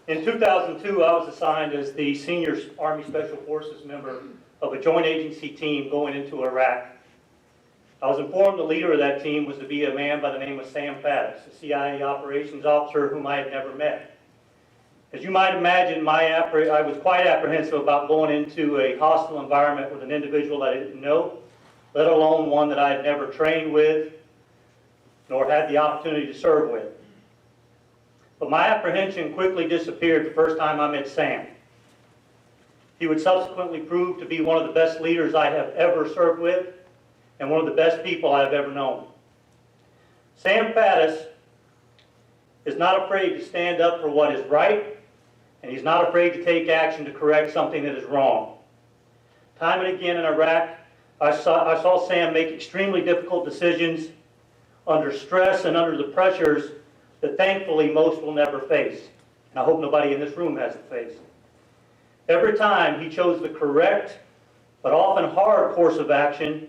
In 2002, I was assigned as the senior Army Special Forces member of a joint agency team going into Iraq. I was informed the leader of that team was to be a man by the name of Sam Faddis, a CIA operations officer whom I had never met. As you might imagine, I was quite apprehensive about going into a hostile environment with an individual that I didn't know, let alone one that I had never trained with, nor had the opportunity to serve with. But my apprehension quickly disappeared the first time I met Sam. He would subsequently prove to be one of the best leaders I have ever served with and one of the best people I have ever known. Sam Faddis is not afraid to stand up for what is right, and he's not afraid to take action to correct something that is wrong. Time and again in Iraq, I saw Sam make extremely difficult decisions under stress and under the pressures that thankfully most will never face. And I hope nobody in this room has to face. Every time he chose the correct, but often hard course of action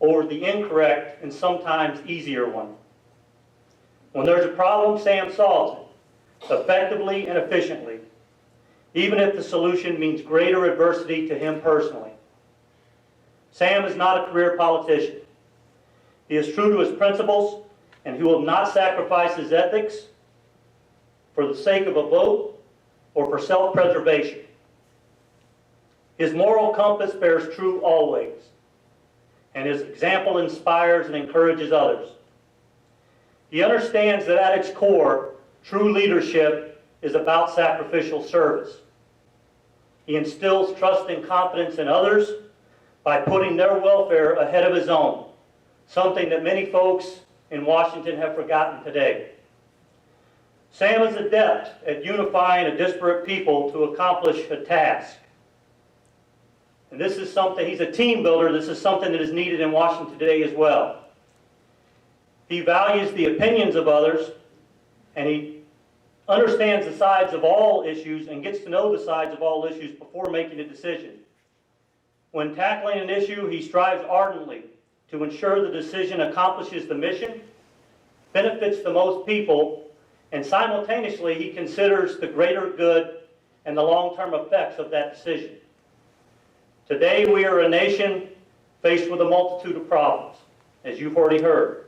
over the incorrect and sometimes easier one. When there's a problem, Sam solves it effectively and efficiently, even if the solution means greater adversity to him personally. Sam is not a career politician. He is true to his principles, and he will not sacrifice his ethics for the sake of a vote or for self-preservation. His moral compass bears true always, and his example inspires and encourages others. He understands that at its core, true leadership is about sacrificial service. He instills trust and confidence in others by putting their welfare ahead of his own, something that many folks in Washington have forgotten today. Sam is adept at unifying a disparate people to accomplish a task. And this is something, he's a team builder, this is something that is needed in Washington today as well. He values the opinions of others, and he understands the sides of all issues and gets to know the sides of all issues before making a decision. When tackling an issue, he strives ardently to ensure the decision accomplishes the mission, benefits the most people, and simultaneously he considers the greater good and the long-term effects of that decision. Today we are a nation faced with a multitude of problems, as you've already heard,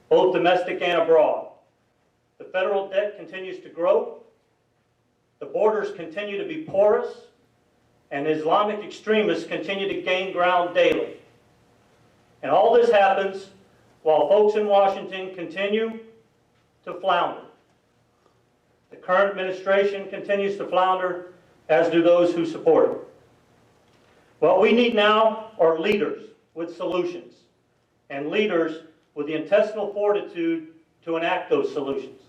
both domestic and abroad. The federal debt continues to grow, the borders continue to be porous, and Islamic extremists continue to gain ground daily. And all this happens while folks in Washington continue to flounder. The current administration continues to flounder, as do those who support it. What we need now are leaders with solutions, and leaders with the intestinal fortitude to enact those solutions.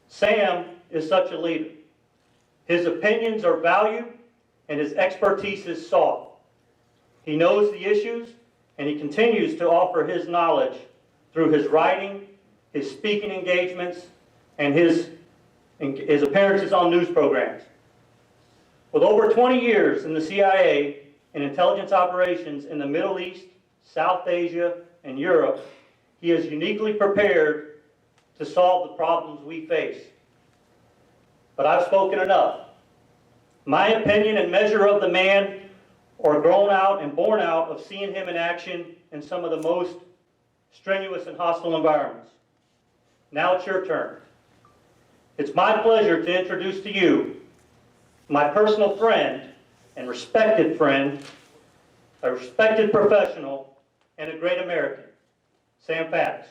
Sam is such a leader. His opinions are valued, and his expertise is sought. He knows the issues, and he continues to offer his knowledge through his writing, his speaking engagements, and his appearances on news programs. With over 20 years in the CIA and intelligence operations in the Middle East, South Asia, and Europe, he is uniquely prepared to solve the problems we face. But I've spoken enough. My opinion and measure of the man are grown out and born out of seeing him in action in some of the most strenuous and hostile environments. Now it's your turn. It's my pleasure to introduce to you my personal friend and respected friend, a respected professional, and a great American, Sam Faddis.